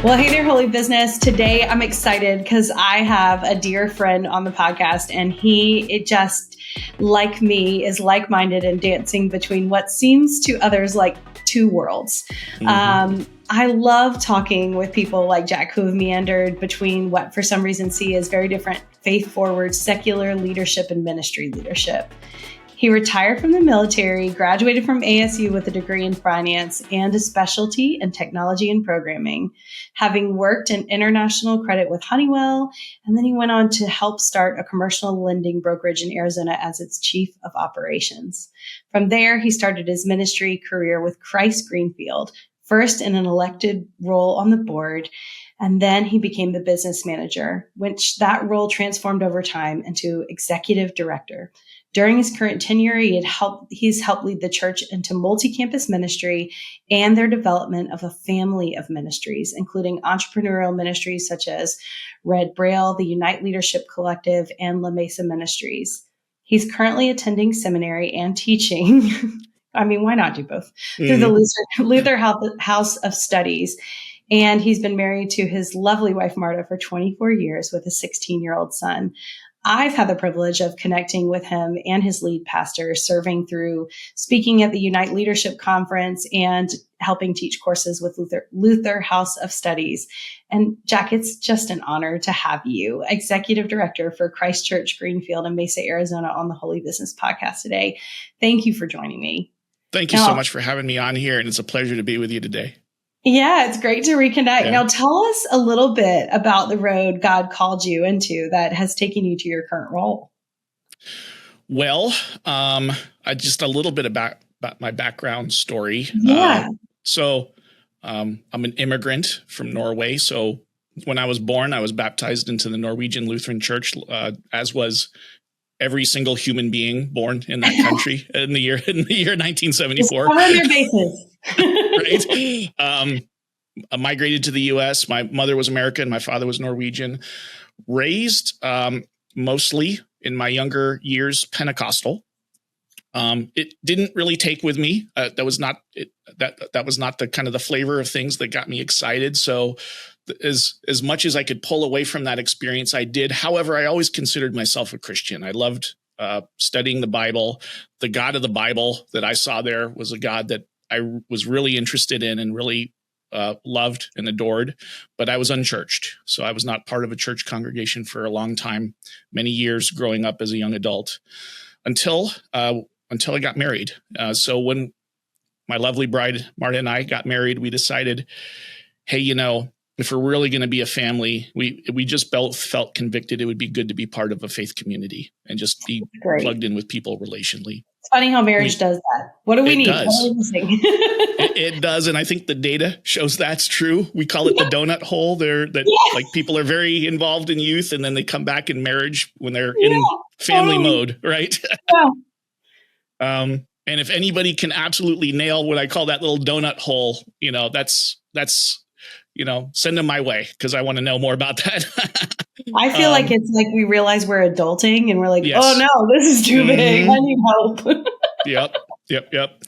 Well, hey there, Holy Business. Today I'm excited because I have a dear friend on the podcast, and it just, like me, is like-minded and dancing between what seems to others like two worlds. I love talking with people like Jack who have meandered between what for some reason see as very different faith-forward secular leadership and ministry leadership. He retired from the military, graduated from ASU with a degree in finance and a specialty in technology and programming, having worked in international credit with Honeywell, and then he went on to help start a commercial lending brokerage in Arizona as its chief of operations. From there, he started his ministry career with Greenfield, first in an elected role on the board, and then he became the business manager, which that role transformed over time into executive director. During his current tenure, he's helped lead the church into multi-campus ministry and their development of a family of ministries, including entrepreneurial ministries such as Red Braille, the Unite Leadership Collective, and La Mesa Ministries. He's currently attending seminary and teaching. I mean, why not do both? Through the Luther House of Studies. And he's been married to his lovely wife, Marta, for 24 years with a 16-year-old son. I've had the privilege of connecting with him and his lead pastor, serving through speaking at the Unite Leadership Conference and helping teach courses with Luther House of Studies. And Jack, it's just an honor to have you, Executive Director for Christ Church Greenfield in Mesa, Arizona, on the Holy Business Podcast today. Thank you for joining me. Thank you so much for having me on here, and it's a pleasure to be with you today. Yeah, it's great to reconnect. Yeah. Now, tell us a little bit about the road God called you into that has taken you to your current role. Well, just a little bit about my background story. Yeah. I'm an immigrant from Norway. So when I was born, I was baptized into the Norwegian Lutheran Church, as was every single human being born in that country in the year 1974. Just cover your bases. Right. I migrated to the U.S. My mother was American. My father was Norwegian. Raised mostly in my younger years Pentecostal. It didn't really take with me. That was not the kind of the flavor of things that got me excited. So as much as I could pull away from that experience, I did. However, I always considered myself a Christian. I loved studying the Bible. The God of the Bible that I saw there was a God that I was really interested in and really loved and adored, but I was unchurched. So I was not part of a church congregation for a long time, many years growing up as a young adult, until I got married. So when my lovely bride, Marta, and I got married, we decided, hey, if we're really going to be a family, we just both felt convicted it would be good to be part of a faith community and just be plugged in with people relationally. It's funny how marriage does that. What do we need? It does. And I think the data shows that's true. We call it the donut hole there, like people are very involved in youth and then they come back in marriage when they're in family mode. Right. And if anybody can absolutely nail what I call that little donut hole, that's send them my way because I want to know more about that. I feel like it's like we realize we're adulting and we're like, oh no, this is too big. I need help. Yep.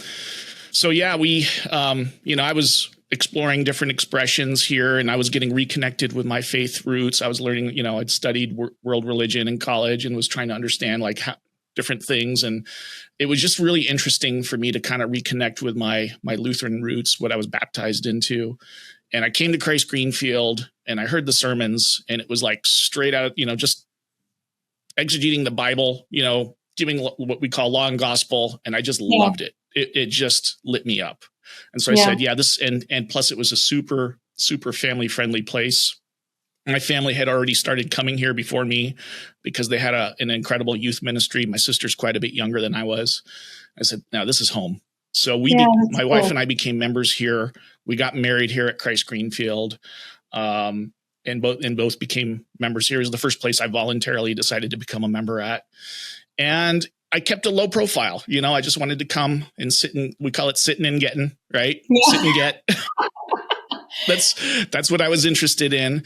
So yeah, I was exploring different expressions here and I was getting reconnected with my faith roots. I was learning, I'd studied world religion in college and was trying to understand different things. And it was just really interesting for me to kind of reconnect with my Lutheran roots, what I was baptized into. And I came to Christ Greenfield and I heard the sermons and it was like straight out, just exegeting the Bible, giving what we call law and gospel. And I just loved it. It just lit me up. And so I said, this, and plus it was a super, super family friendly place. My family had already started coming here before me because they had an incredible youth ministry. My sister's quite a bit younger than I was. I said, now this is home. So my wife and I became members here. We got married here at Christ Greenfield, and both became members here. It was the first place I voluntarily decided to become a member at. And I kept a low profile. I just wanted to come and sit and we call it sitting and getting, right? Yeah. Sit and get. That's what I was interested in.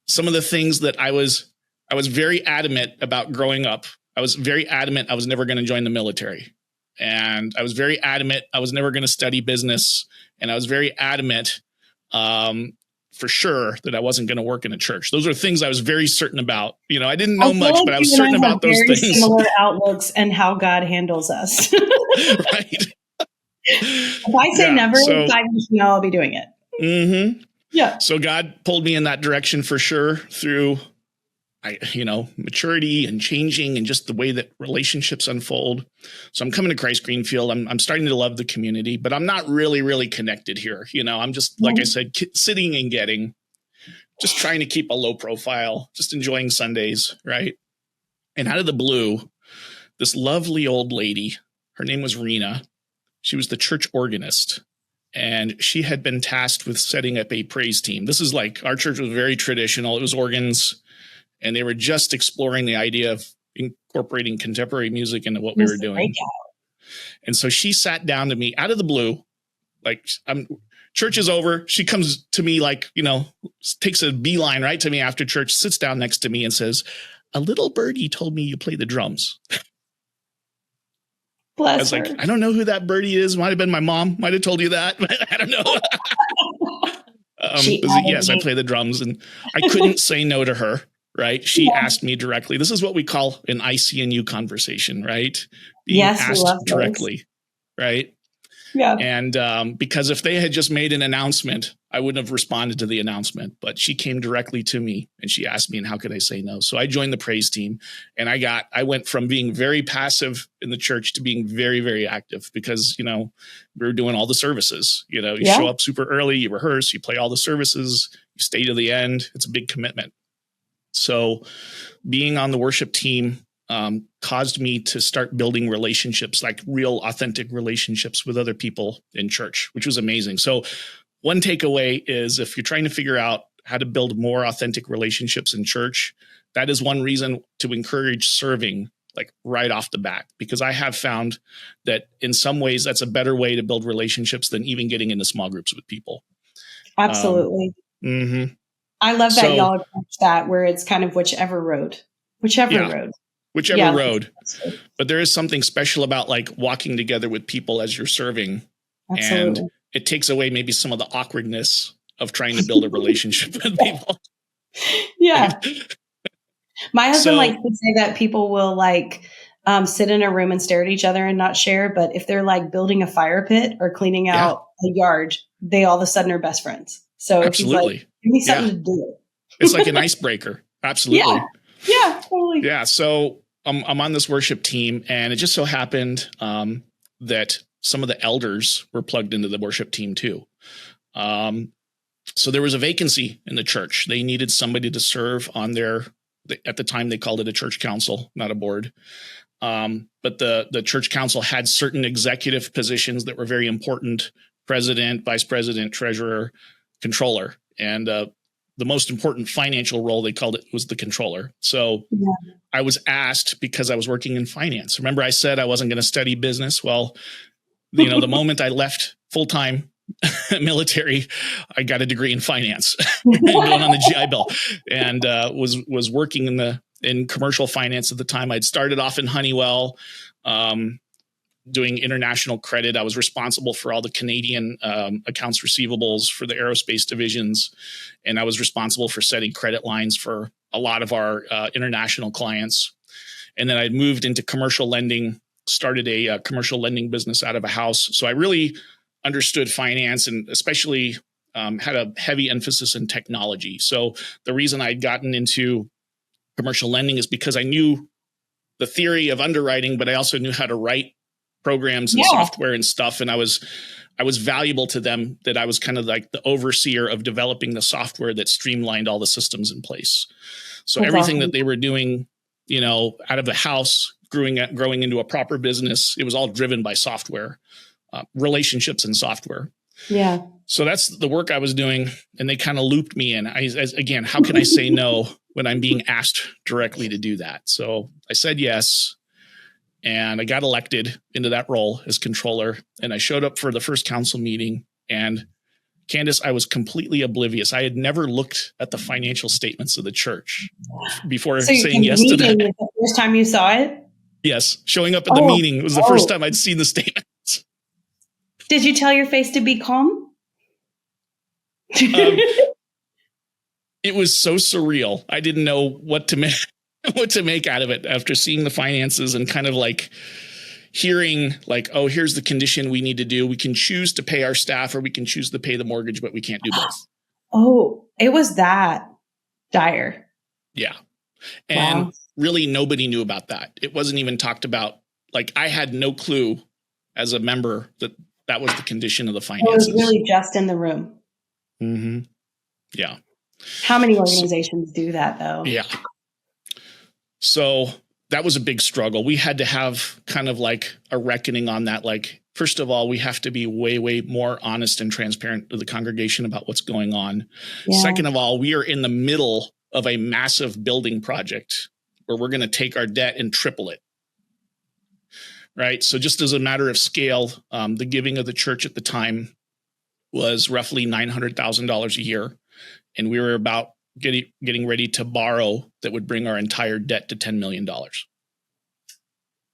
Some of the things that I was very adamant about growing up. I was very adamant I was never going to join the military. And I was very adamant I was never going to study business. And I was very adamant for sure that I wasn't going to work in a church. Those are things I was very certain about. I didn't know feel much, like but I was you and certain I have about those very things. similar outlooks and how God handles us. Right. If I say never, 5 years from now, I'll be doing it. Mm-hmm. Yeah. So God pulled me in that direction for sure through, maturity and changing and just the way that relationships unfold. So I'm coming to Christ Greenfield. I'm starting to love the community, but I'm not really, really connected here. I'm just, like I said, sitting and getting, just trying to keep a low profile, just enjoying Sundays. Right. And out of the blue, this lovely old lady, her name was Rena. She was the church organist, and she had been tasked with setting up a praise team. This is like, our church was very traditional. It was organs, and they were just exploring the idea of incorporating contemporary music into what we were doing. And so she sat down to me out of the blue, like, church is over. She comes to me like, takes a beeline right to me after church, sits down next to me and says, "A little birdie told me you play the drums." Bless I was her. like, I don't know who that birdie is. Might have been my mom. Might have told you that. I don't know. Yes, I play the drums, and I couldn't say no to her. Right? She asked me directly. This is what we call an IC&U conversation, right? Being asked directly, right? Yeah. And because if they had just made an announcement, I wouldn't have responded to the announcement. But she came directly to me and she asked me, and how could I say no? So I joined the praise team, and I went from being very passive in the church to being very, very active because, we were doing all the services. You show up super early, you rehearse, you play all the services, you stay to the end. It's a big commitment. So being on the worship team caused me to start building relationships, like real authentic relationships with other people in church, which was amazing. So one takeaway is, if you're trying to figure out how to build more authentic relationships in church, that is one reason to encourage serving, like right off the bat, because I have found that in some ways that's a better way to build relationships than even getting into small groups with people. Absolutely. Mm-hmm. I love that y'all approach that, where it's kind of whichever road. Whichever road. But there is something special about like walking together with people as you're serving. Absolutely. And it takes away maybe some of the awkwardness of trying to build a relationship with people. Yeah. My husband likes to say that people will sit in a room and stare at each other and not share. But if they're like building a fire pit or cleaning out a yard, they all of a sudden are best friends. So absolutely. He's like, give me something to do. It's like an icebreaker. Absolutely. Yeah, totally. Yeah. So I'm on this worship team, and it just so happened that some of the elders were plugged into the worship team too. So there was a vacancy in the church. They needed somebody to serve on at the time they called it a church council, not a board. But the church council had certain executive positions that were very important: president, vice president, treasurer, controller. And the most important financial role, they called it, was the controller. So I was asked because I was working in finance. Remember, I said I wasn't going to study business. Well, the moment I left full-time military, I got a degree in finance, going on the GI Bill, and was working in commercial finance at the time. I'd started off in Honeywell, doing international credit. I was responsible for all the Canadian accounts receivables for the aerospace divisions, and I was responsible for setting credit lines for a lot of our international clients. And then I'd moved into commercial lending, started a commercial lending business out of a house. So I really understood finance, and especially had a heavy emphasis in technology. So the reason I'd gotten into commercial lending is because I knew the theory of underwriting, but I also knew how to write programs and software and stuff. And I was valuable to them, that I was kind of like the overseer of developing the software that streamlined all the systems in place. So everything that they were doing, out of the house, growing into a proper business, it was all driven by software, relationships and software. Yeah. So that's the work I was doing. And they kind of looped me in. Again, how can I say no when I'm being asked directly to do that? So I said yes. And I got elected into that role as controller. And I showed up for the first council meeting. And Candice, I was completely oblivious. I had never looked at the financial statements of the church before saying yes to that. The first time you saw it? Yes. Showing up at the meeting was the first time I'd seen the statements. Did you tell your face to be calm? It was so surreal. I didn't know what to make out of it after seeing the finances and kind of like hearing like, oh, here's the condition we need to do. We can choose to pay our staff or we can choose to pay the mortgage, but we can't do both. Oh, it was that dire. Yeah. And Wow. really nobody knew about that. It wasn't even talked about. Like I had no clue as a member that was the condition of the finances. It was really just in the room. Mm-hmm. Yeah. How many organizations do that though? Yeah. So that was a big struggle. We had to have kind of like a reckoning on that. Like, first of all, we have to be way, way more honest and transparent to the congregation about what's going on. Yeah. Second of all, we are in the middle of a massive building project where we're going to take our debt and triple it. Right. So just as a matter of scale, the giving of the church at the time was roughly $900,000 a year. And we were about getting ready to borrow that would bring our entire debt to $10 million.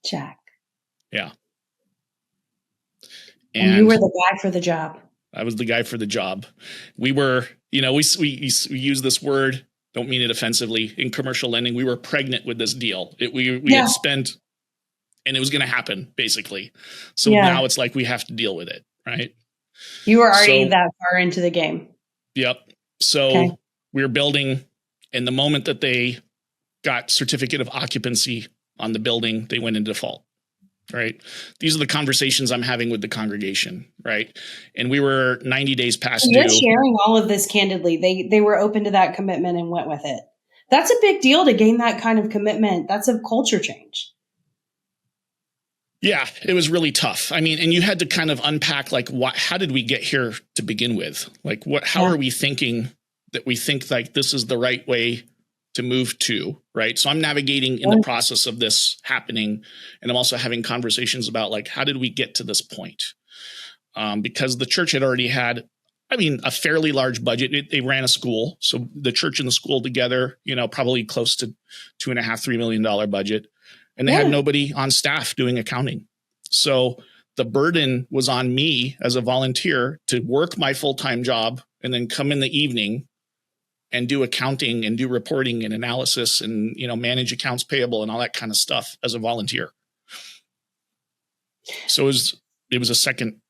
Jack. Yeah. And you were the guy for the job. I was the guy for the job. We were, we use this word, don't mean it offensively, in commercial lending. We were pregnant with this deal. We had spent, and it was going to happen basically. So now it's like we have to deal with it, right? You were already that far into the game. Yep. So we were building, and the moment that they got certificate of occupancy on the building, they went into default. Right. These are the conversations I'm having with the congregation. Right. And we were 90 days past due. You're sharing all of this candidly. They were open to that commitment and went with it. That's a big deal to gain that kind of commitment. That's a culture change. Yeah, it was really tough. I mean, and you had to kind of unpack like how did we get here to begin with? Like how are we thinking that we think like this is the right way to move to, right? So I'm navigating in the process of this happening. And I'm also having conversations about like, how did we get to this point? Because the church had already had, a fairly large budget. They ran a school. So the church and the school together, probably close to $2.5, $3 million budget. And they had nobody on staff doing accounting. So the burden was on me as a volunteer to work my full-time job and then come in the evening and do accounting and do reporting and analysis and, manage accounts payable and all that kind of stuff as a volunteer. So it was a second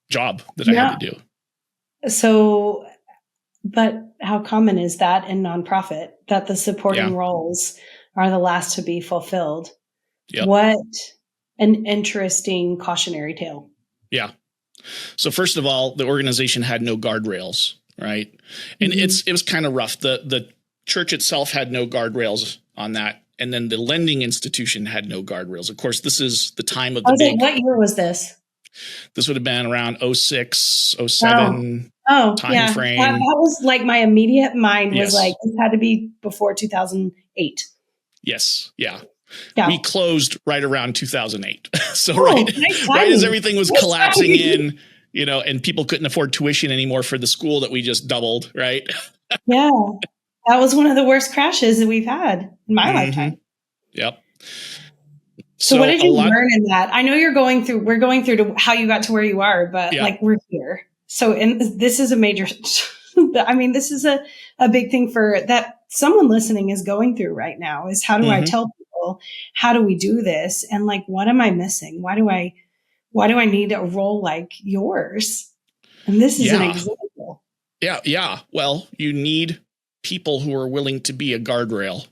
job that I had to do. So, but how common is that in nonprofit that the supporting roles are the last to be fulfilled? Yep. What an interesting cautionary tale. Yeah. So first of all, the organization had no guardrails. Right. And it was kind of rough. The church itself had no guardrails on that. And then the lending institution had no guardrails. Of course, this is the time of the what year was this? This would have been around 06, 07 time frame. That was like my immediate mind was like, it had to be before 2008. Yes. Yeah. We closed right around 2008. So right as everything was collapsing in, and people couldn't afford tuition anymore for the school that we just doubled, right? Yeah. That was one of the worst crashes that we've had in my lifetime. Yep. So what did you learn in that? I know we're going through to how you got to where you are, but like we're here. So, and this is a major, this is a big thing for that someone listening is going through right now is how do I tell people, how do we do this? And like, what am I missing? Why do I need a role like yours? And this is an example. Yeah. Yeah. Well, you need people who are willing to be a guardrail,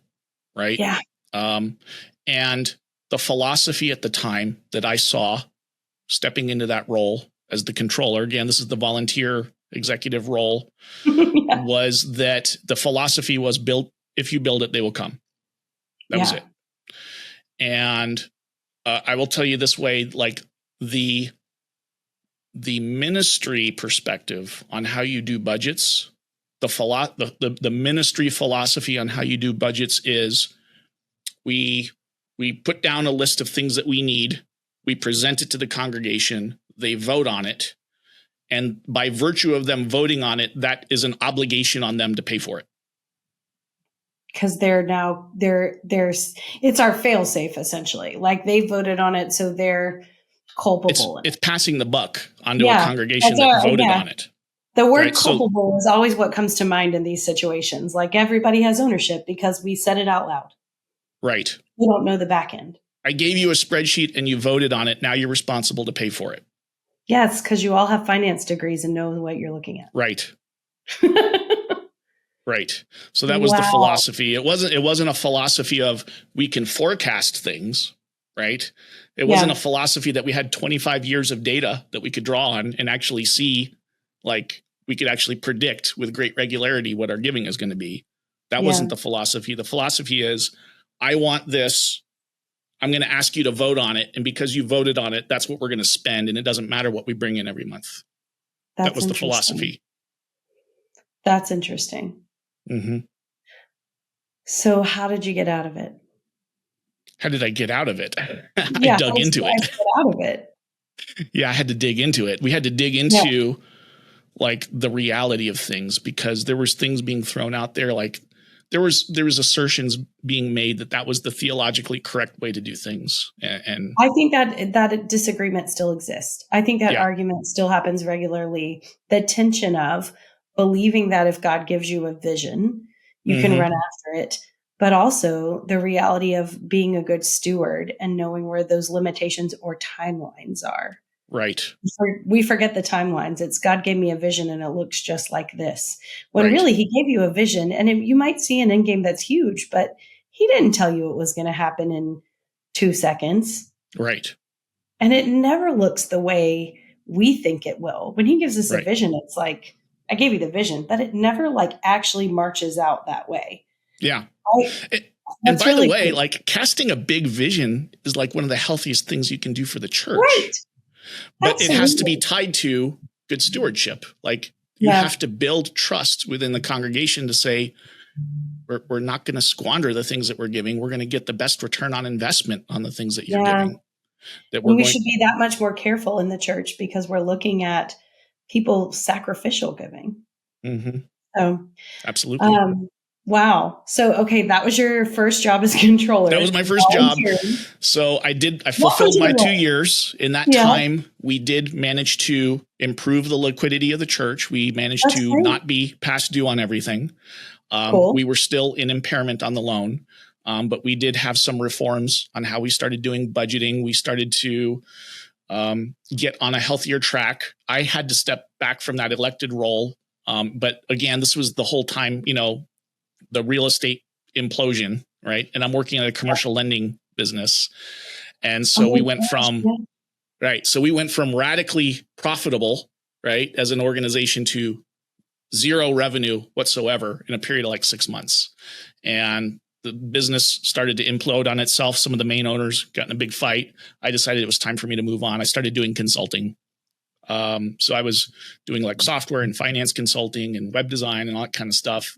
right? Yeah. And the philosophy at the time that I saw stepping into that role as the controller, again, this is the volunteer executive role, was that the philosophy was if you build it, they will come. That was it. And I will tell you this way, like the ministry perspective on how you do budgets, the ministry philosophy on how you do budgets is we put down a list of things that we need. We present it to the congregation. They vote on it. And by virtue of them voting on it, that is an obligation on them to pay for it. Because it's our fail safe, essentially. Like they voted on it, so they're culpable. It's passing the buck onto a congregation that voted on it. The word Right. So, culpable is always what comes to mind in these situations. Like everybody has ownership because we said it out loud. right. We don't know the back end. I gave you a spreadsheet and you voted on it. Now you're responsible to pay for it. Yes, because you all have finance degrees and know what you're looking at. Right. Right. So that was the Wow. philosophy. It wasn't a philosophy of we can forecast things, right? It wasn't a philosophy that we had 25 years of data that we could draw on and actually see, like we could actually predict with great regularity what our giving is going to be. That wasn't the philosophy. The philosophy is, I want this. I'm going to ask you to vote on it. And because you voted on it, that's what we're going to spend. And it doesn't matter what we bring in every month. That was the philosophy. That's interesting. Mm-hmm. So how did you get out of it? How did I get out of it? Yeah, I dug into it. Get out of it. Yeah, I had to dig into it. We had to dig into like the reality of things, because there was things being thrown out there. Like there was assertions being made that was the theologically correct way to do things. And I think that disagreement still exists. I think that argument still happens regularly. The tension of believing that if God gives you a vision, you can run after it, but also the reality of being a good steward and knowing where those limitations or timelines are. Right. We forget the timelines. It's God gave me a vision and it looks just like this. When really he gave you a vision, and you might see an end game that's huge, but he didn't tell you it was going to happen in 2 seconds. Right. And it never looks the way we think it will. When he gives us a vision, it's like, I gave you the vision, but it never like actually marches out that way. Yeah. And by the way, like casting a big vision is like one of the healthiest things you can do for the church. Right. But it has to be tied to good stewardship. Like you have to build trust within the congregation to say, we're not going to squander the things that we're giving. We're going to get the best return on investment on the things that you're giving. That we should be that much more careful in the church because we're looking at people sacrificial giving. Mm-hmm. So absolutely. Wow. So, okay. That was your first job as controller. That was my first job. So I fulfilled my 2 years. In that time, we did manage to improve the liquidity of the church. We managed to not be past due on everything. We were still in impairment on the loan. But we did have some reforms on how we started doing budgeting. We started to get on a healthier track. I had to step back from that elected role. But again, this was the whole time, the real estate implosion, right? And I'm working at a commercial lending business. And so we went from radically profitable, right, as an organization to zero revenue whatsoever in a period of like 6 months. And the business started to implode on itself. Some of the main owners got in a big fight. I decided it was time for me to move on. I started doing consulting. So I was doing like software and finance consulting and web design and all that kind of stuff,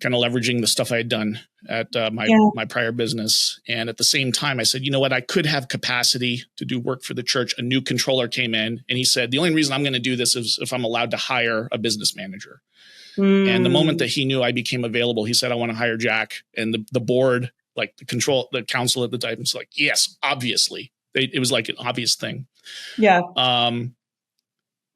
kind of leveraging the stuff I had done at my prior business. And at the same time, I said, you know what, I could have capacity to do work for the church. A new controller came in and he said, the only reason I'm going to do this is if I'm allowed to hire a business manager. And the moment that he knew I became available, he said, I want to hire Jack. And the board, like the council at the time was like, yes, obviously. It was like an obvious thing. Yeah.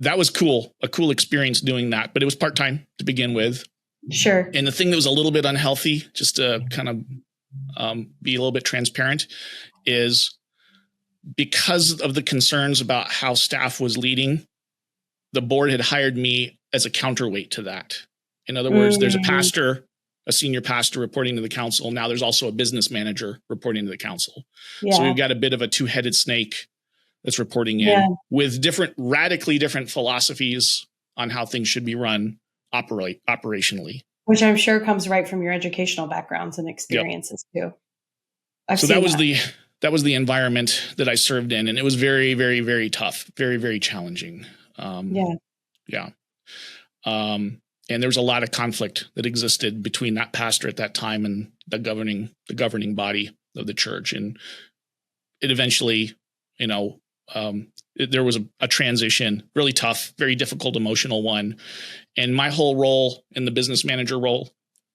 That was cool, a cool experience doing that, but it was part-time to begin with. Sure. And the thing that was a little bit unhealthy, just to kind of be a little bit transparent, is because of the concerns about how staff was leading, the board had hired me as a counterweight to that. In other words, there's a pastor, a senior pastor reporting to the council. Now there's also a business manager reporting to the council. Yeah. So we've got a bit of a two-headed snake that's reporting in with radically different philosophies on how things should be run operationally. Which I'm sure comes right from your educational backgrounds and experiences too. So that was the environment that I served in. And it was very, very, very tough, very, very challenging. And there was a lot of conflict that existed between that pastor at that time and the governing body of the church. And it eventually, there was a transition, really tough, very difficult, emotional one. And my whole role in the business manager role,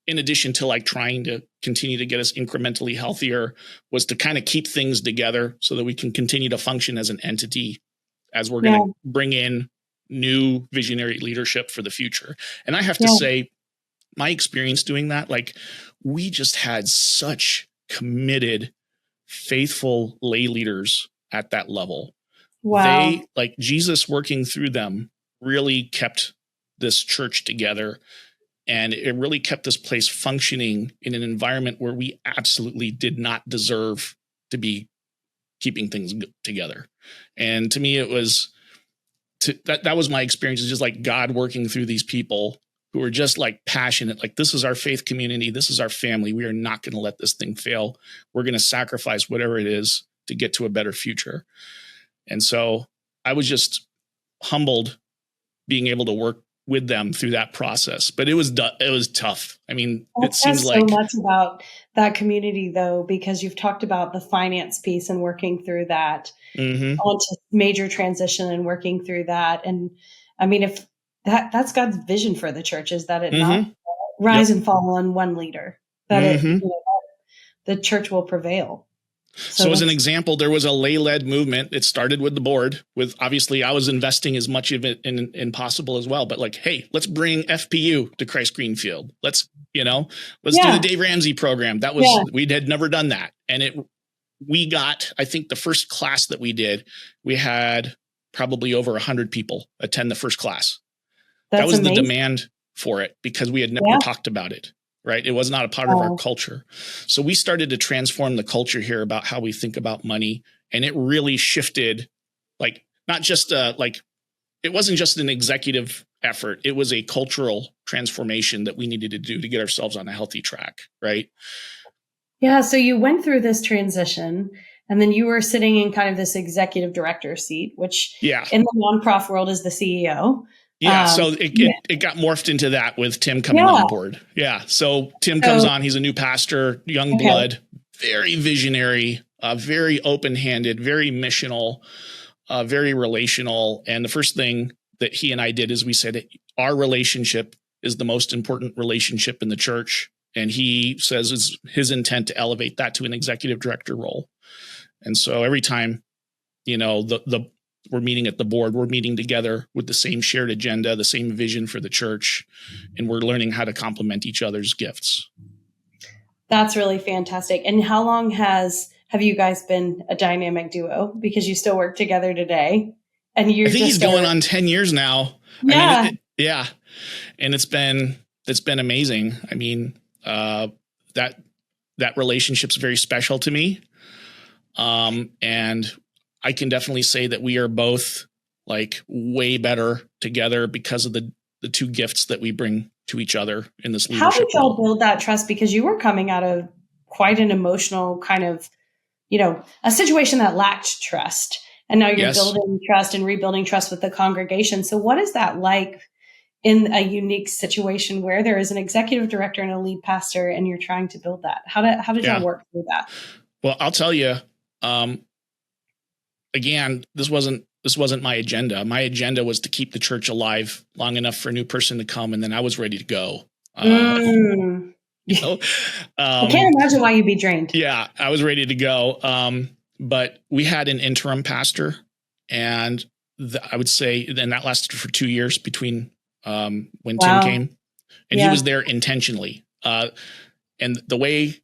in addition to like trying to continue to get us incrementally healthier, was to kind of keep things together so that we can continue to function as an entity as we're going to bring in new visionary leadership for the future. And I have to say, my experience doing that, like, we just had such committed, faithful lay leaders at that level. Wow. They, like, Jesus working through them, really kept this church together. And it really kept this place functioning in an environment where we absolutely did not deserve to be keeping things together. And to me, it was that was my experience. It's just like God working through these people who are just like passionate, like, this is our faith community. This is our family. We are not going to let this thing fail. We're going to sacrifice whatever it is to get to a better future. And so I was just humbled being able to work with them through that process, but it was tough. I mean, it seems like so much about that community though, because you've talked about the finance piece and working through that onto major transition and working through that. And I mean, if that's God's vision for the church, is that it not rise and fall on one leader, that it, the church will prevail. So as an example, there was a lay-led movement. It started with the board, with obviously I was investing as much of it in possible as well. But like, hey, let's bring FPU to Christ Greenfield. Let's do the Dave Ramsey program. That was, we had never done that. And we got, I think the first class that we did, we had probably over 100 people attend the first class. That was amazing. The demand for it because we had never talked about it. Right. It was not a part of our culture. So we started to transform the culture here about how we think about money. And it really shifted, like, not just it wasn't just an executive effort. It was a cultural transformation that we needed to do to get ourselves on a healthy track. Right. Yeah. So you went through this transition and then you were sitting in kind of this executive director seat, which in the nonprofit world is the CEO. Yeah, so it got morphed into that with Tim coming on board. Yeah, so Tim comes on. He's a new pastor, young blood, very visionary, very open-handed, very missional, very relational. And the first thing that he and I did is we said, our relationship is the most important relationship in the church. And he says it's his intent to elevate that to an executive director role. And so every time, we're meeting at the board, we're meeting together with the same shared agenda, the same vision for the church, and we're learning how to complement each other's gifts. That's really fantastic. And how long have you guys been a dynamic duo? Because you still work together today. And I think he's going on 10 years now. Yeah. And it's been amazing. I mean, that relationship's very special to me. And I can definitely say that we are both like way better together because of the two gifts that we bring to each other in this leadership. How did y'all build that trust? Because you were coming out of quite an emotional kind of, a situation that lacked trust. And now you're building trust and rebuilding trust with the congregation. So what is that like in a unique situation where there is an executive director and a lead pastor and you're trying to build that? How did y'all work through that? Well, I'll tell you, again, this wasn't my agenda. My agenda was to keep the church alive long enough for a new person to come, and then I was ready to go. I can't imagine why you'd be drained. Yeah, I was ready to go. But we had an interim pastor, and I would say then that lasted for 2 years between when Tim came, and he was there intentionally. And the way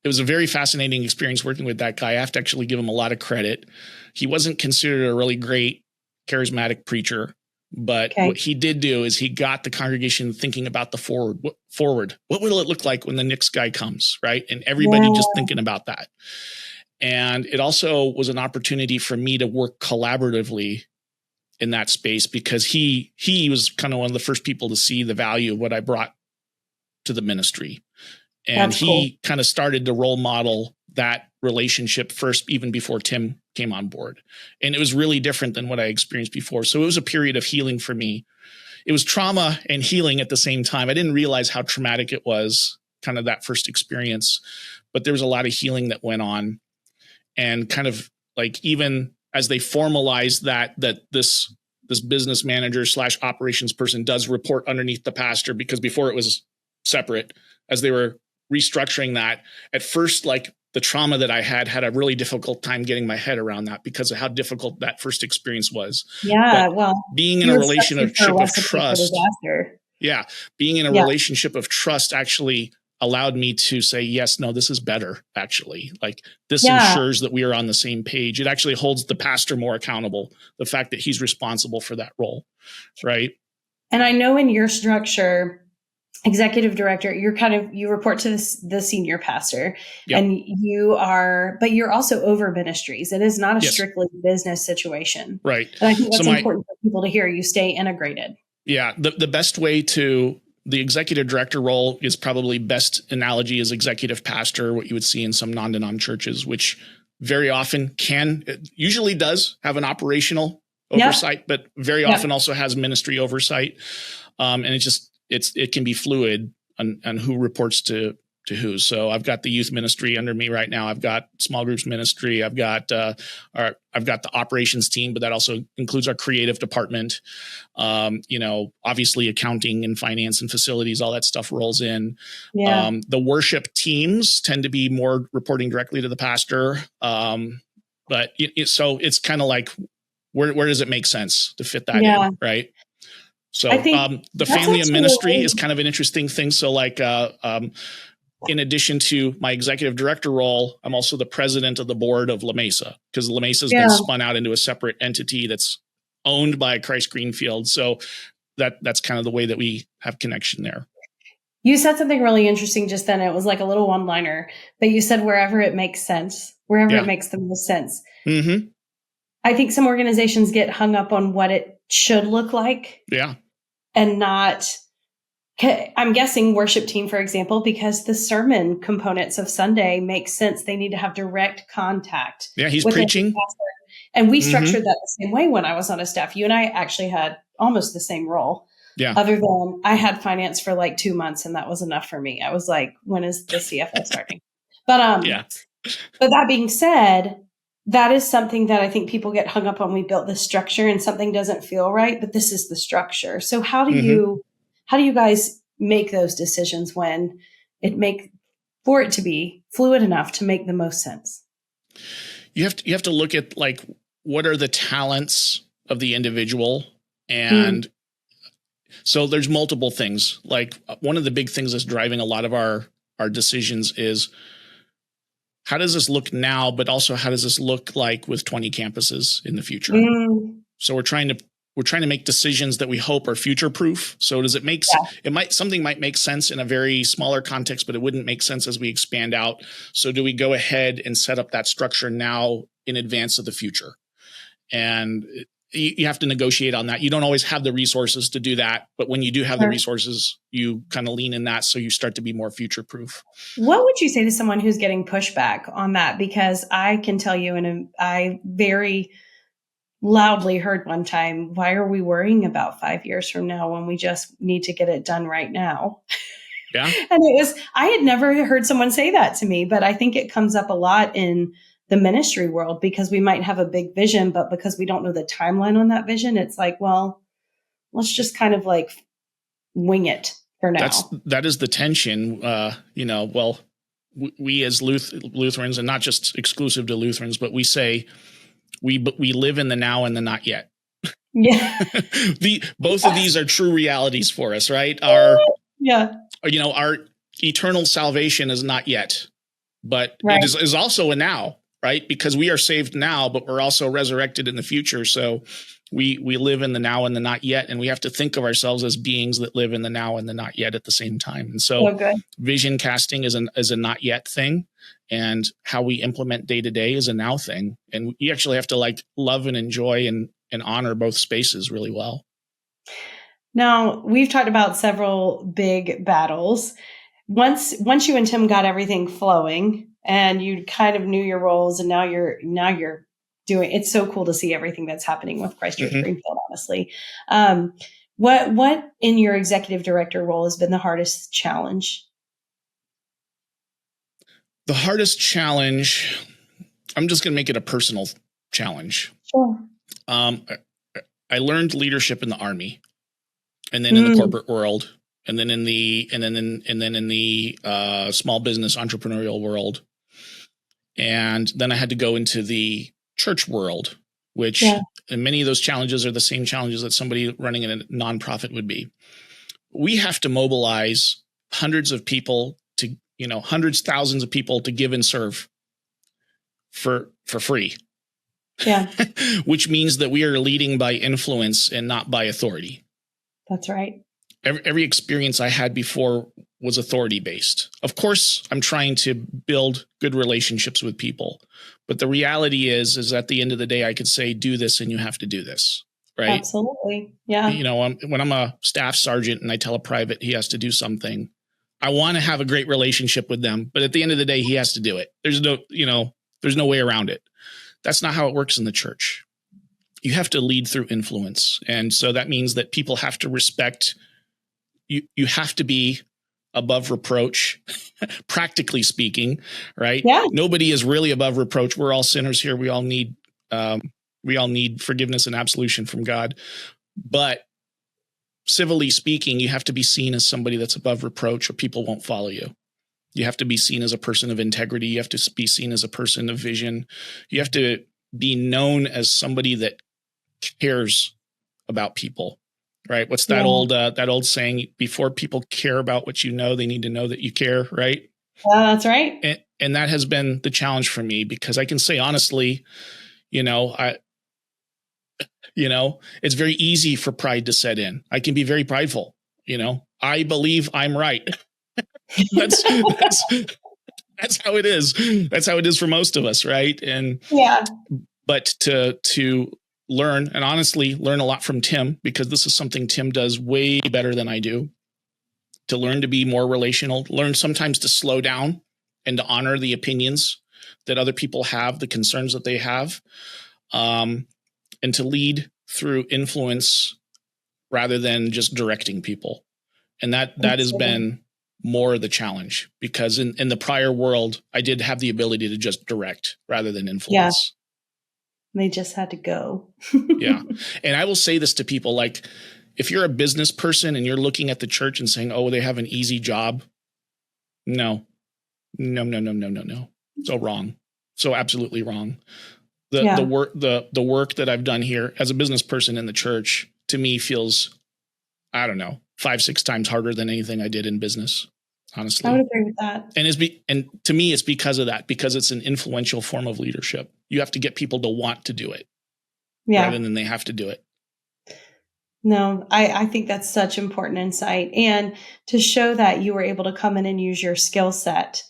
it was a very fascinating experience working with that guy. I have to actually give him a lot of credit. He wasn't considered a really great charismatic preacher, but what he did do is he got the congregation thinking about the forward. What will it look like when the next guy comes, right? And everybody just thinking about that. And it also was an opportunity for me to work collaboratively in that space because he was kind of one of the first people to see the value of what I brought to the ministry. And he kind of started to role model that relationship first, even before Tim came on board. And it was really different than what I experienced before. So it was a period of healing for me. It was trauma and healing at the same time. I didn't realize how traumatic it was, kind of that first experience, but there was a lot of healing that went on. And kind of like, even as they formalized that this business manager / operations person does report underneath the pastor, because before it was separate, as they were restructuring that, at first, like the trauma that I had a really difficult time getting my head around that because of how difficult that first experience was. Yeah. But Well, being in you a would structure for a relationship of recipe for trust, disaster. yeah, being in a Yeah. relationship of trust actually allowed me to say, yes, no, this is better. Actually, like this ensures that we are on the same page. It actually holds the pastor more accountable. The fact that he's responsible for that role. Right. And I know in your structure, executive director, you report to the senior pastor. Yep. And but you're also over ministries. It is not a strictly business situation. Right. And I think that's important for people to hear. You stay integrated. Yeah. The best way to the executive director role is probably best analogy is executive pastor, what you would see in some non-denom churches, which very often usually does have an operational oversight, but very often also has ministry oversight. And it can be fluid on who reports to who. So I've got the youth ministry under me right now. I've got small groups ministry. I've got the operations team, but that also includes our creative department. Obviously accounting and finance and facilities, all that stuff rolls in. Yeah. The worship teams tend to be more reporting directly to the pastor. But so it's kind of like, where does it make sense to fit that in? Right. So the family of ministry is kind of an interesting thing. So like, in addition to my executive director role, I'm also the president of the board of La Mesa, because La Mesa has been spun out into a separate entity that's owned by Christ Greenfield. So that's kind of the way that we have connection there. You said something really interesting just then. It was like a little one-liner, but you said wherever it makes sense, wherever it makes the most sense. Mm-hmm. I think some organizations get hung up on what it should look like. Yeah. And not, I'm guessing worship team, for example, because the sermon components of Sunday make sense. They need to have direct contact. Yeah, he's preaching. And we structured that the same way when I was on a staff. You and I actually had almost the same role. Yeah. Other than I had finance for like 2 months and that was enough for me. I was like, when is the CFO starting? But but that being said, that is something that I think people get hung up on. We built this structure and something doesn't feel right, but this is the structure. So how do you guys make those decisions when for it to be fluid enough to make the most sense? You have to look at like, what are the talents of the individual? And so there's multiple things. Like one of the big things that's driving a lot of our decisions is, how does this look now, but also how does this look like with 20 campuses in the future? So we're trying to make decisions that we hope are future proof. So does it make something might make sense in a very smaller context, but it wouldn't make sense as we expand out. So do we go ahead and set up that structure now in advance of the future? And you have to negotiate on that. You don't always have the resources to do that, but when you do have the resources, you kind of lean in that, so you start to be more future proof. What would you say to someone who's getting pushback on that? Because I can tell you, and I very loudly heard one time, why are we worrying about 5 years from now when we just need to get it done right now? Yeah. And I had never heard someone say that to me, but I think it comes up a lot in the ministry world because we might have a big vision, but because we don't know the timeline on that vision, it's like, well, let's just kind of like wing it for now. That is the tension. We as Lutherans, and not just exclusive to Lutherans, but we say we live in the now and the not yet. Yeah. Both of these are true realities for us, right? Our eternal salvation is not yet, but it is also a now. Right? Because we are saved now, but we're also resurrected in the future. So we live in the now and the not yet, and we have to think of ourselves as beings that live in the now and the not yet at the same time. And so vision casting is a not yet thing, and how we implement day to day is a now thing. And you actually have to like love and enjoy and honor both spaces really well. Now, we've talked about several big battles. Once you and Tim got everything flowing, and you kind of knew your roles, and now you're doing. It's so cool to see everything that's happening with Christchurch Greenfield. Honestly, what in your executive director role has been the hardest challenge? The hardest challenge, I'm just going to make it a personal challenge. Sure. I learned leadership in the Army, and then in the corporate world, and then in the small business entrepreneurial world. And then I had to go into the church world, which and many of those challenges are the same challenges that somebody running in a nonprofit would be. We have to mobilize hundreds of people to, hundreds, thousands of people to give and serve for free. Yeah. Which means that we are leading by influence and not by authority. That's right. Every experience I had before was authority based. Of course, I'm trying to build good relationships with people. But the reality is at the end of the day, I could say, do this and you have to do this. Right. Absolutely. Yeah. When I'm a staff sergeant and I tell a private he has to do something, I want to have a great relationship with them. But at the end of the day, he has to do it. There's no way around it. That's not how it works in the church. You have to lead through influence. And so that means that people have to respect you. You have to be above reproach, practically speaking, right? Yeah. Nobody is really above reproach. We're all sinners here. We all need forgiveness and absolution from God. But civilly speaking, you have to be seen as somebody that's above reproach or people won't follow you. You have to be seen as a person of integrity. You have to be seen as a person of vision. You have to be known as somebody that cares about people, right? What's that old saying? Before people care about what you know, they need to know that you care, right? That's right. And that has been the challenge for me, because I can say honestly, it's very easy for pride to set in. I can be very prideful. I believe I'm right. That's how it is. That's how it is for most of us, right? And but to learn, and honestly learn a lot from Tim, because this is something Tim does way better than I do. To learn to be more relational, learn sometimes to slow down and to honor the opinions that other people have, the concerns that they have, and to lead through influence rather than just directing people. And that has been more the challenge, because in the prior world, I did have the ability to just direct rather than influence. Yeah. They just had to go. Yeah. And I will say this to people, like, if you're a business person and you're looking at the church and saying, oh, they have an easy job. No. So wrong. So absolutely wrong. The work that I've done here as a business person in the church, to me, feels, 5-6 times harder than anything I did in business, honestly. I would agree with that. And to me, it's because of that, because it's an influential form of leadership. You have to get people to want to do it rather than they have to do it. No, I think that's such important insight. And to show that you were able to come in and use your skill set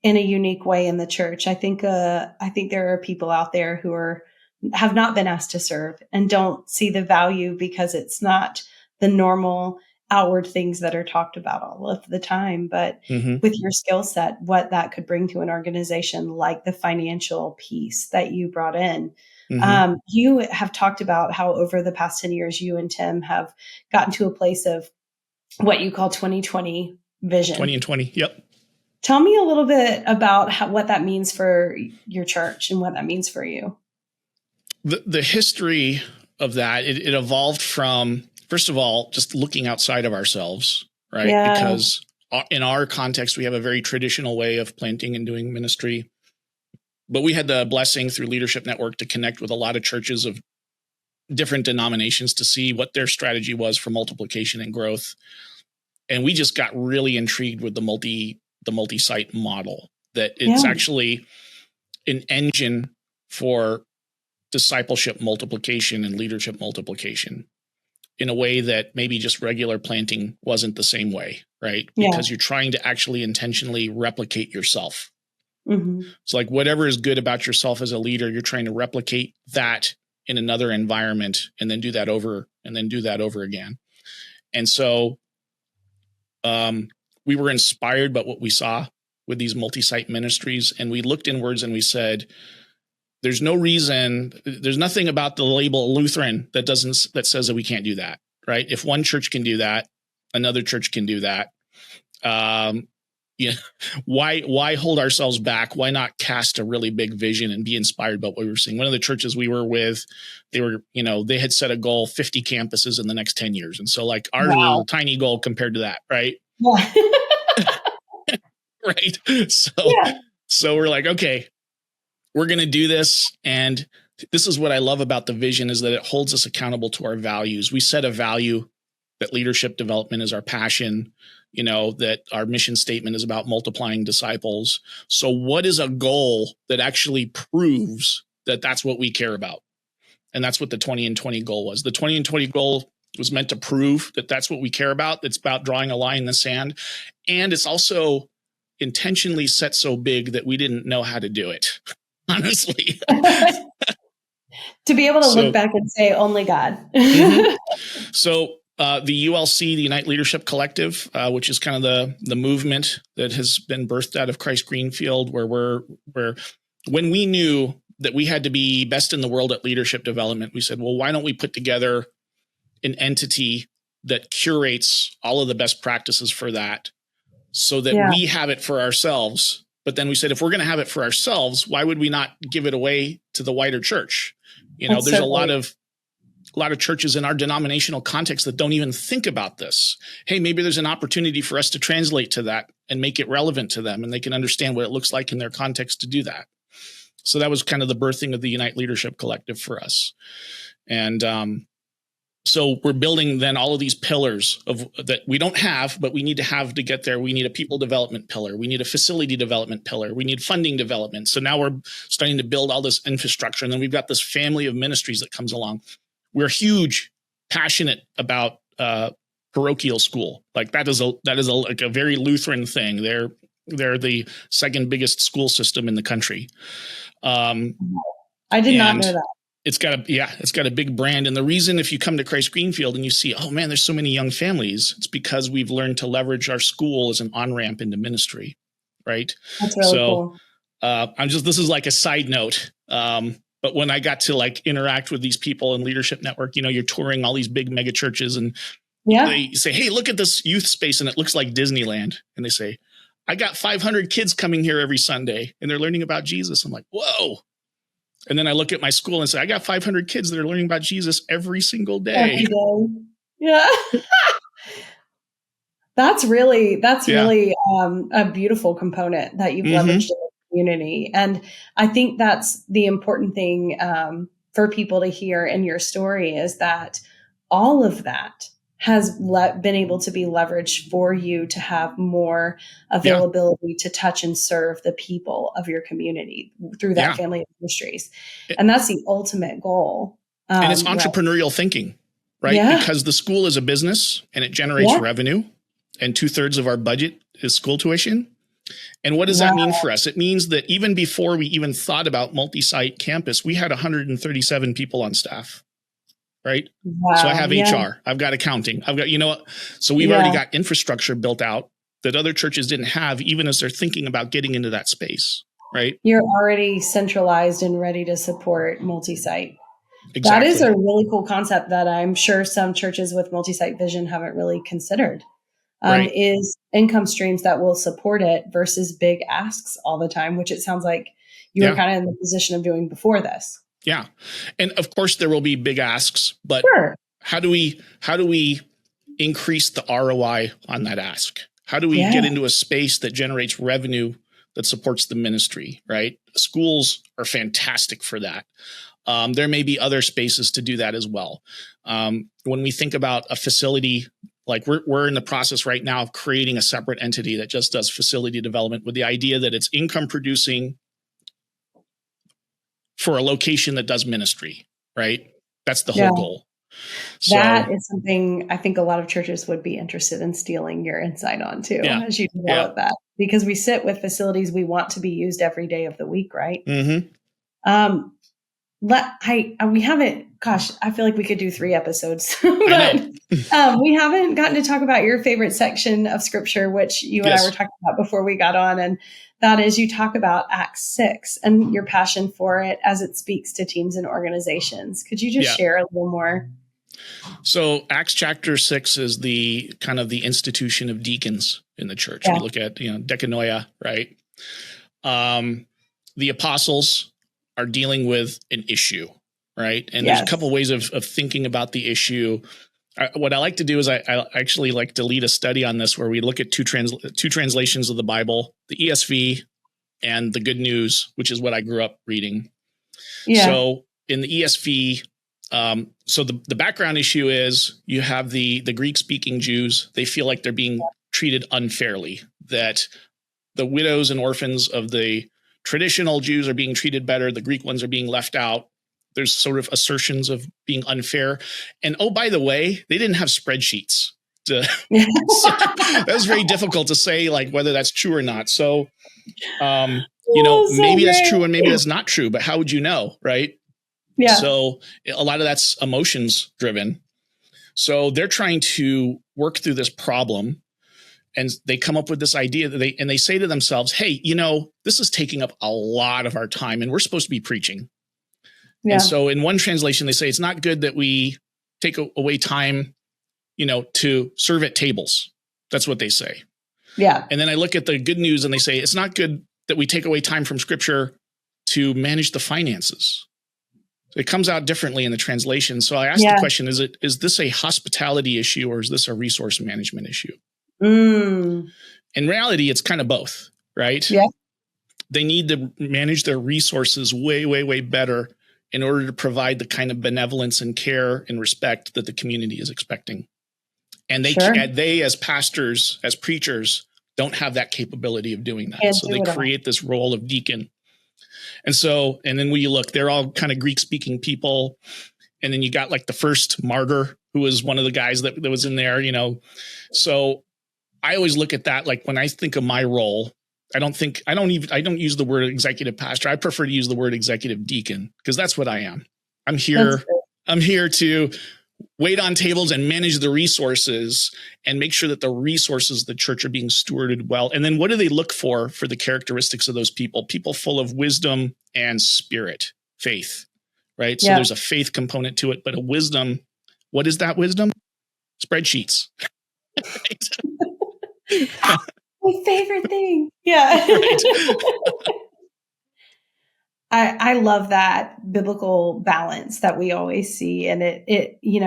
in a unique way in the church. I think there are people out there who have not been asked to serve and don't see the value because it's not the normal outward things that are talked about all of the time. But with your skill set, what that could bring to an organization, like the financial piece that you brought in. You have talked about how over the past 10 years, you and Tim have gotten to a place of what you call 2020 vision. 20 and 20. Yep. Tell me a little bit about what that means for your church and what that means for you. The history of that, it evolved from, first of all, just looking outside of ourselves, right? Yeah. Because in our context, we have a very traditional way of planting and doing ministry. But we had the blessing through Leadership Network to connect with a lot of churches of different denominations to see what their strategy was for multiplication and growth. And we just got really intrigued with the multi-site model, that it's actually an engine for discipleship multiplication and leadership multiplication in a way that maybe just regular planting wasn't the same way, right? Because you're trying to actually intentionally replicate yourself. It's like whatever is good about yourself as a leader, you're trying to replicate that in another environment and then do that over again. And so we were inspired by what we saw with these multi-site ministries. And we looked inwards and we said, there's nothing about the label Lutheran that says that we can't do that, right? If one church can do that, another church can do that. Why hold ourselves back? Why not cast a really big vision and be inspired by what we were seeing? One of the churches we were with, they had set a goal, 50 campuses in the next 10 years. And so like our little tiny goal compared to that, right? Yeah. Right. So we're like, okay, we're going to do this. And this is what I love about the vision, is that it holds us accountable to our values. We set a value that leadership development is our passion, that our mission statement is about multiplying disciples. So what is a goal that actually proves that that's what we care about? And that's what the 20 and 20 goal was. The 20 and 20 goal was meant to prove that that's what we care about. It's about drawing a line in the sand. And it's also intentionally set so big that we didn't know how to do it, honestly. To be able to look back and say, only God. So the ULC, the Unite Leadership Collective, which is kind of the movement that has been birthed out of Christ Greenfield, where when we knew that we had to be best in the world at leadership development, we said, well, why don't we put together an entity that curates all of the best practices for that, so that we have it for ourselves. But then we said, if we're going to have it for ourselves, why would we not give it away to the wider church? There's a lot of churches in our denominational context that don't even think about this. Hey, maybe there's an opportunity for us to translate to that and make it relevant to them, and they can understand what it looks like in their context to do that. So that was kind of the birthing of the Unite Leadership Collective for us. And so we're building then all of these pillars of that we don't have, but we need to have to get there. We need a people development pillar. We need a facility development pillar. We need funding development. So now we're starting to build all this infrastructure. And then we've got this family of ministries that comes along. We're huge, passionate about parochial school. Like that is like a very Lutheran thing. They're the second biggest school system in the country. I did not know that. It's got a big brand. And the reason, if you come to Christ Greenfield and you see, oh man, there's so many young families, it's because we've learned to leverage our school as an on-ramp into ministry. Right. That's really cool. This is like a side note. But when I got to like interact with these people in Leadership Network, you're touring all these big mega churches, and they say, hey, look at this youth space, and it looks like Disneyland. And they say, I got 500 kids coming here every Sunday and they're learning about Jesus. I'm like, whoa. And then I look at my school and say, I got 500 kids that are learning about Jesus every single day. Every day. Yeah. That's really a beautiful component that you've leveraged in the community. And I think that's the important thing for people to hear in your story, is that all of that has been able to be leveraged for you to have more availability to touch and serve the people of your community through that family of ministries. And that's the ultimate goal. And it's entrepreneurial thinking, right? Yeah. Because the school is a business and it generates revenue, and 2/3 of our budget is school tuition. And what does that mean for us? It means that even before we even thought about multi-site campus, we had 137 people on staff. Right. Wow, so I have HR, I've got accounting, I've got, so we've already got infrastructure built out that other churches didn't have, even as they're thinking about getting into that space. Right. You're already centralized and ready to support multi-site. Exactly. That is a really cool concept that I'm sure some churches with multi-site vision haven't really considered. Is income streams that will support it versus big asks all the time, which it sounds like you were kind of in the position of doing before this. Yeah. And of course there will be big asks, but how do we increase the ROI on that ask? How do we get into a space that generates revenue that supports the ministry, right? Schools are fantastic for that. There may be other spaces to do that as well. When we think about a facility, like we're in the process right now of creating a separate entity that just does facility development, with the idea that it's income producing for a location that does ministry, right? That's the whole goal. So, that is something I think a lot of churches would be interested in stealing your insight on too, as you develop that, because we sit with facilities we want to be used every day of the week, right? Mm-hmm. We haven't, gosh, I feel like we could do 3 episodes, but we haven't gotten to talk about your favorite section of scripture, which you and I were talking about before we got on. And that is, you talk about Acts 6 and your passion for it as it speaks to teams and organizations. Could you just share a little more? So Acts chapter 6 is the kind of the institution of deacons in the church. We look at, diakonia, right? The apostles are dealing with an issue, right? And there's a couple ways of thinking about the issue. What I like to do is I actually like to lead a study on this, where we look at two translations of the Bible, the ESV and the Good News, which is what I grew up reading. Yeah. So in the ESV, so the background issue is you have the Greek-speaking Jews. They feel like they're being treated unfairly, that the widows and orphans of the traditional Jews are being treated better. The Greek ones are being left out. There's sort of assertions of being unfair. And oh, by the way, they didn't have spreadsheets. So that was very difficult to say, like, whether that's true or not. So, maybe that's true and maybe that's not true, but how would you know? Right. Yeah. So a lot of that's emotions driven. So they're trying to work through this problem, and they come up with this idea that they say to themselves, hey, this is taking up a lot of our time and we're supposed to be preaching. Yeah. And so in one translation, they say it's not good that we take away time, to serve at tables. That's what they say. Yeah. And then I look at the Good News and they say it's not good that we take away time from Scripture to manage the finances. So it comes out differently in the translation. So I asked the question, is this a hospitality issue or is this a resource management issue? In reality, it's kind of both, right? Yeah. They need to manage their resources way, way, way better in order to provide the kind of benevolence and care and respect that the community is expecting. And they as pastors, as preachers, don't have that capability of doing that. So they create this role of deacon. And then when you look, they're all kind of Greek-speaking people. And then you got like the first martyr, who was one of the guys that was in there, So I always look at that, like when I think of my role, I don't use the word executive pastor. I prefer to use the word executive deacon, because that's what I am. I'm here to wait on tables and manage the resources and make sure that the resources of the church are being stewarded well. And then what do they look for the characteristics of those people? People full of wisdom and spirit, faith, right? So there's a faith component to it, but a wisdom. What is that wisdom? Spreadsheets. My favorite thing. Yeah. Right. I love that biblical balance that we always see. And it, you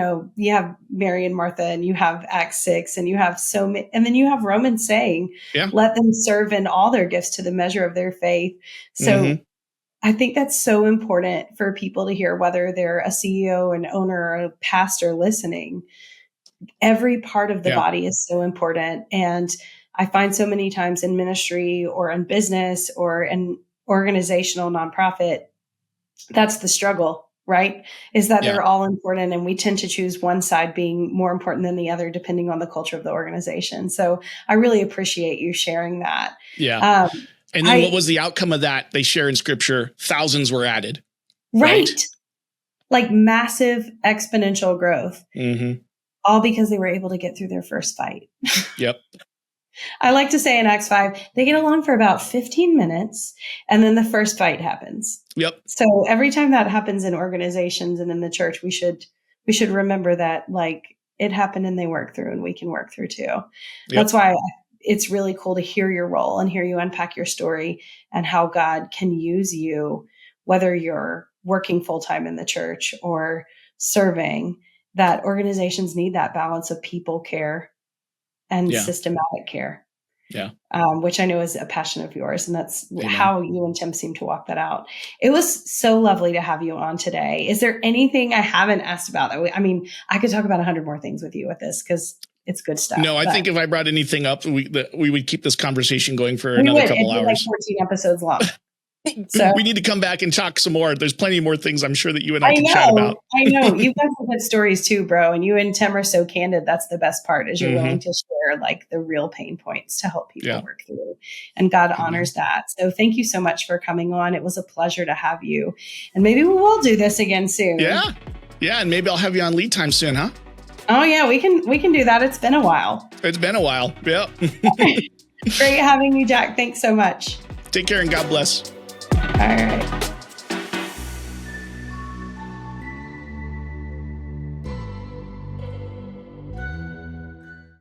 have Mary and Martha, and you have Acts 6, and you have so many, and then you have Romans saying, let them serve in all their gifts to the measure of their faith. So I think that's so important for people to hear, whether they're a CEO, an owner, or a pastor listening. Every part of the body is so important. And I find so many times in ministry or in business or in organizational nonprofit, that's the struggle, right? Is that they're all important, and we tend to choose one side being more important than the other, depending on the culture of the organization. So I really appreciate you sharing that. Yeah. And then what was the outcome of that? They share in Scripture, thousands were added. Right. Like massive exponential growth. All because they were able to get through their first fight. Yep. I like to say in Acts 5, they get along for about 15 minutes and then the first fight happens. Yep. So every time that happens in organizations and in the church, we should remember that, like, it happened and they worked through, and we can work through too. Yep. That's why it's really cool to hear your role and hear you unpack your story and how God can use you, whether you're working full-time in the church or serving, that organizations need that balance of people care and systematic care, which I know is a passion of yours. And that's how you and Tim seem to walk that out. It was so lovely to have you on today. Is there anything I haven't asked about? I could talk about 100 more things with you with this, because it's good stuff. No, I think if I brought anything up, we would keep this conversation going for another couple hours. Like 14 episodes long. So we need to come back and talk some more. There's plenty more things I'm sure that you and I can chat about. I know. You've got some good stories too, bro. And you and Tim are so candid. That's the best part, is you're willing to share like the real pain points to help people work through. And God honors that. So thank you so much for coming on. It was a pleasure to have you. And maybe we will do this again soon. Yeah. Yeah. And maybe I'll have you on lead time soon, huh? Oh yeah, we can do that. It's been a while. Yeah. Great having you, Jack. Thanks so much. Take care and God bless. All right.